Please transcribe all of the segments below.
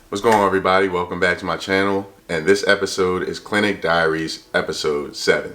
What's going on, everybody? Welcome back to my channel, and this episode is Clinic Diaries episode 7.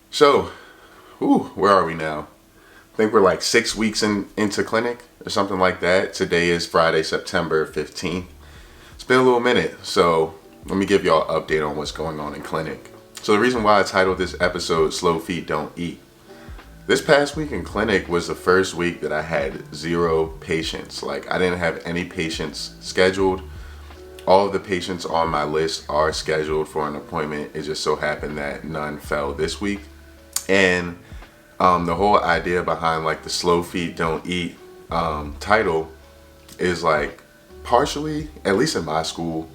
So, where are we now? I think we're like 6 weeks into clinic or something like that. Today is Friday, September 15th. It's been a little minute, so let me give y'all an update on what's going on in clinic. So the reason why I titled this episode Slow Feet Don't Eat. This past week in clinic was the first week that I had 0 patients. Like, I didn't have any patients scheduled. All of the patients on my list are scheduled for an appointment. It just so happened that none fell this week. And the whole idea behind like the Slow Feet Don't Eat title is like partially, at least in my school,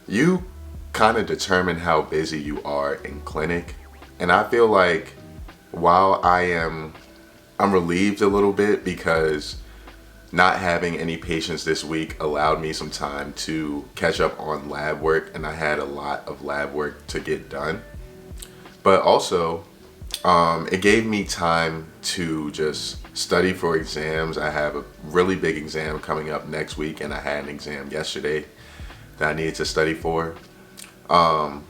you kind of determine how busy you are in clinic. And I feel like while I'm relieved a little bit because not having any patients this week allowed me some time to catch up on lab work, and I had a lot of lab work to get done. But also, it gave me time to just study for exams. I have a really big exam coming up next week, and I had an exam yesterday that I needed to study for. And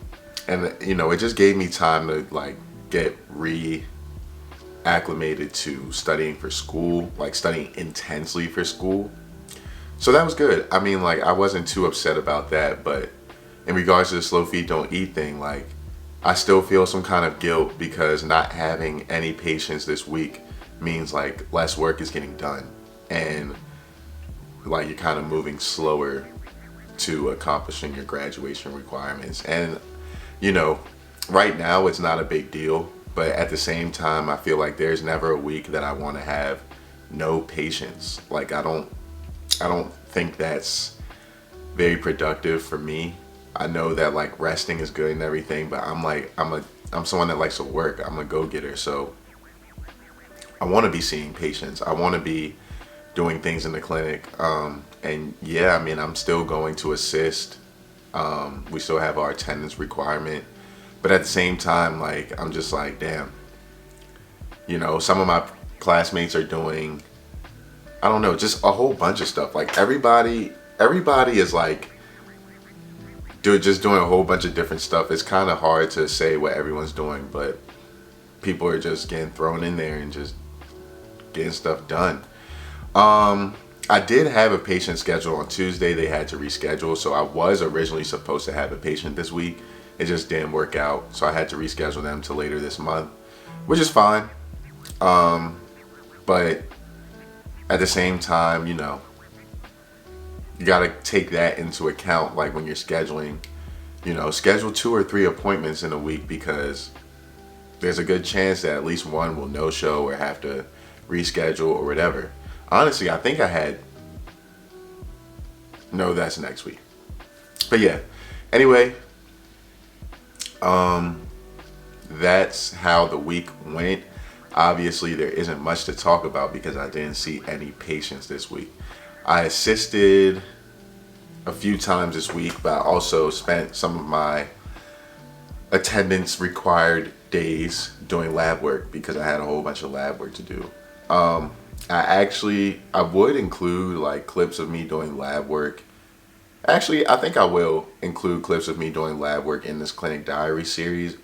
it just gave me time to like get reacclimated to studying for school, like studying intensely for school. So that was good. I mean, like, I wasn't too upset about that, but in regards to the Slow Feet Don't Eat thing, like, I still feel some kind of guilt because not having any patients this week means like less work is getting done, and like you're kind of moving slower to accomplishing your graduation requirements. And right now it's not a big deal, but at the same time I feel like there's never a week that I want to have no patients. Like, I don't think that's very productive for me. I know that like resting is good and everything, but I'm someone that likes to work. I'm a go-getter, so I want to be seeing patients. I want to be doing things in the clinic. And yeah, I mean, I'm still going to assist. We still have our attendance requirement, but at the same time, like, I'm just like, damn. Some of my classmates are doing, I don't know, just a whole bunch of stuff. Like everybody is like, just doing a whole bunch of different stuff. It's kind of hard to say what everyone's doing, but people are just getting thrown in there and just getting stuff done. I did have a patient scheduled on Tuesday. They had to reschedule, so I was originally supposed to have a patient this week. It just didn't work out, so I had to reschedule them to later this month, which is fine. But at the same time, you gotta take that into account, like when you're scheduling, schedule 2 or 3 appointments in a week, because there's a good chance that at least one will no-show or have to reschedule or whatever. Honestly, I think no, that's next week. But yeah, anyway, that's how the week went. Obviously, there isn't much to talk about because I didn't see any patients this week. I assisted a few times this week, but I also spent some of my attendance required days doing lab work because I had a whole bunch of lab work to do. I would include like clips of me doing lab work. Actually, I think I will include clips of me doing lab work in this Clinic Diary series.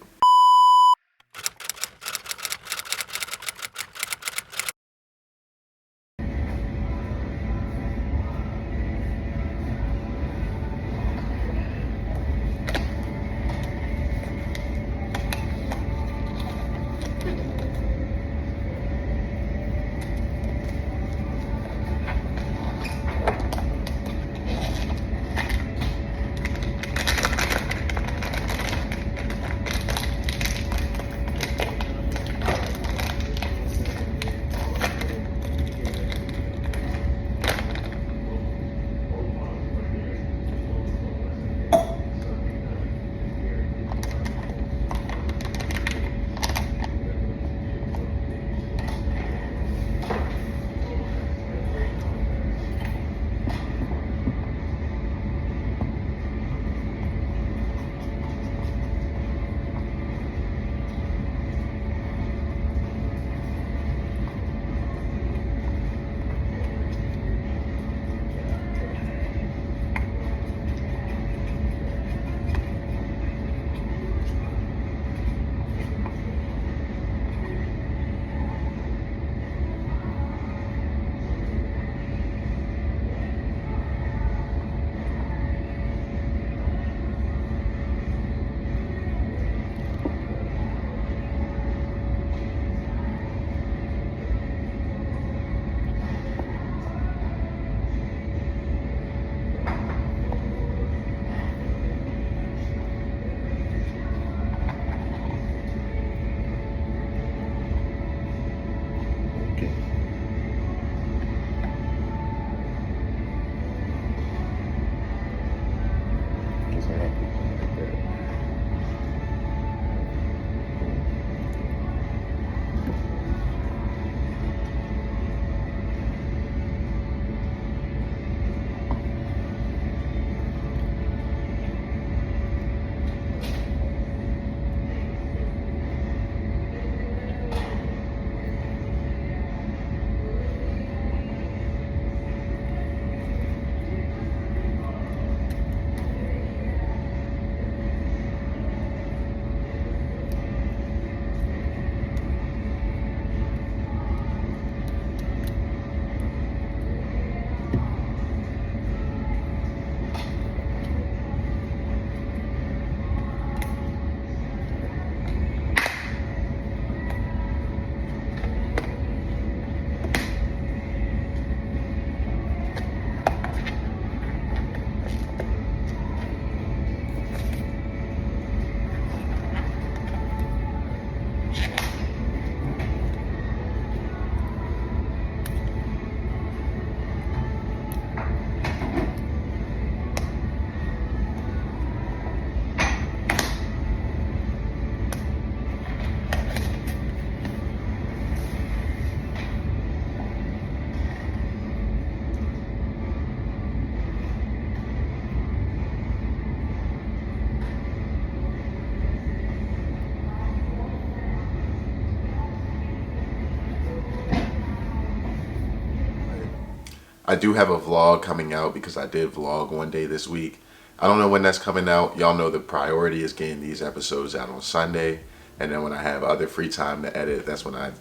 I do have a vlog coming out because I did vlog one day this week. I don't know when that's coming out. Y'all know the priority is getting these episodes out on Sunday. And then when I have other free time to edit, that's when I,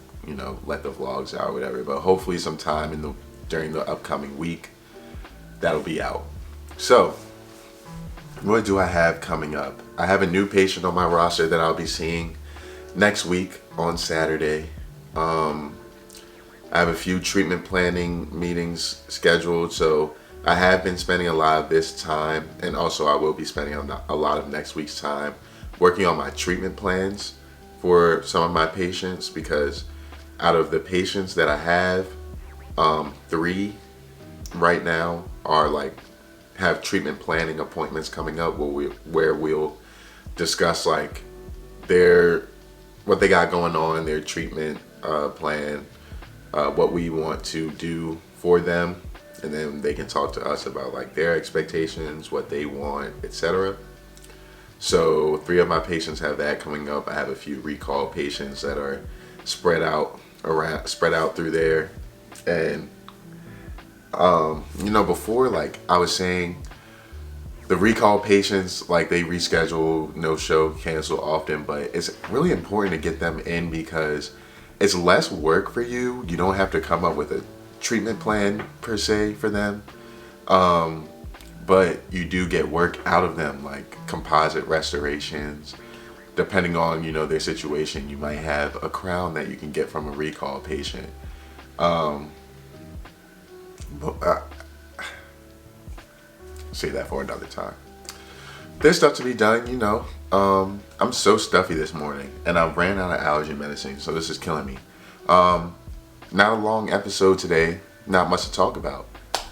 let the vlogs out or whatever. But hopefully sometime during the upcoming week, that'll be out. So, what do I have coming up? I have a new patient on my roster that I'll be seeing next week on Saturday. I have a few treatment planning meetings scheduled, so I have been spending a lot of this time, and also I will be spending a lot of next week's time working on my treatment plans for some of my patients, because out of the patients that I have, 3 right now are have treatment planning appointments coming up where we'll discuss what they got going on, their treatment plan, what we want to do for them, and then they can talk to us about their expectations, what they want, etc. So 3 of my patients have that coming up. I have a few recall patients that are spread out through there. And before, I was saying, the recall patients, they reschedule, no show, cancel often, but it's really important to get them in because it's less work for you. You don't have to come up with a treatment plan per se for them, but you do get work out of them, like composite restorations. Depending on their situation, you might have a crown that you can get from a recall patient. Say that for another time. There's stuff to be done, I'm so stuffy this morning, and I ran out of allergy medicine, so this is killing me. Not a long episode today, not much to talk about.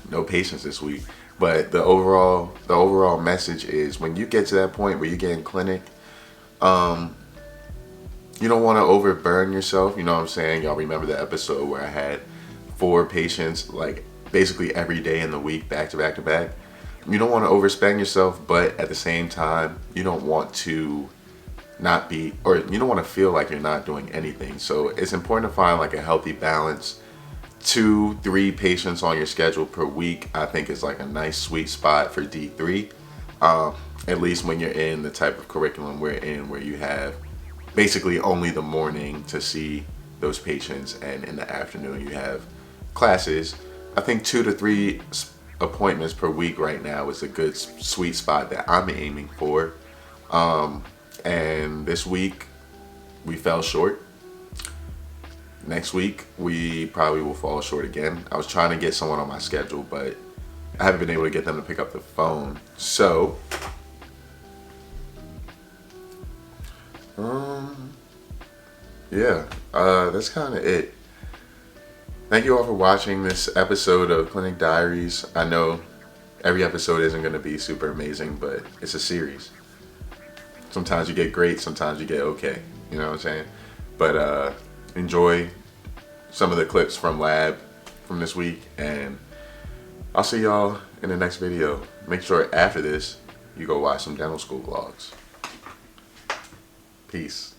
No patience this week, but the overall message is, when you get to that point where you get in clinic, you don't want to overburn yourself. You know what I'm saying? Y'all remember the episode where I had 4 patients, basically every day in the week, back to back to back. You don't want to overspend yourself, but at the same time, you don't want to you don't want to feel like you're not doing anything. So it's important to find a healthy balance. 2-3 patients on your schedule per week, I think, is a nice sweet spot for D3. At least when you're in the type of curriculum we're in, where you have basically only the morning to see those patients, and in the afternoon you have classes. I think 2 to 3 appointments per week right now is a good sweet spot that I'm aiming for. And this week we fell short. Next week we probably will fall short again. I was trying to get someone on my schedule, but I haven't been able to get them to pick up the phone. So that's kind of it. Thank you all for watching this episode of Clinic Diaries. I know every episode isn't going to be super amazing, but it's a series. Sometimes you get great, sometimes you get okay. You know what I'm saying? But enjoy some of the clips from lab from this week, and I'll see y'all in the next video. Make sure after this, you go watch some dental school vlogs. Peace.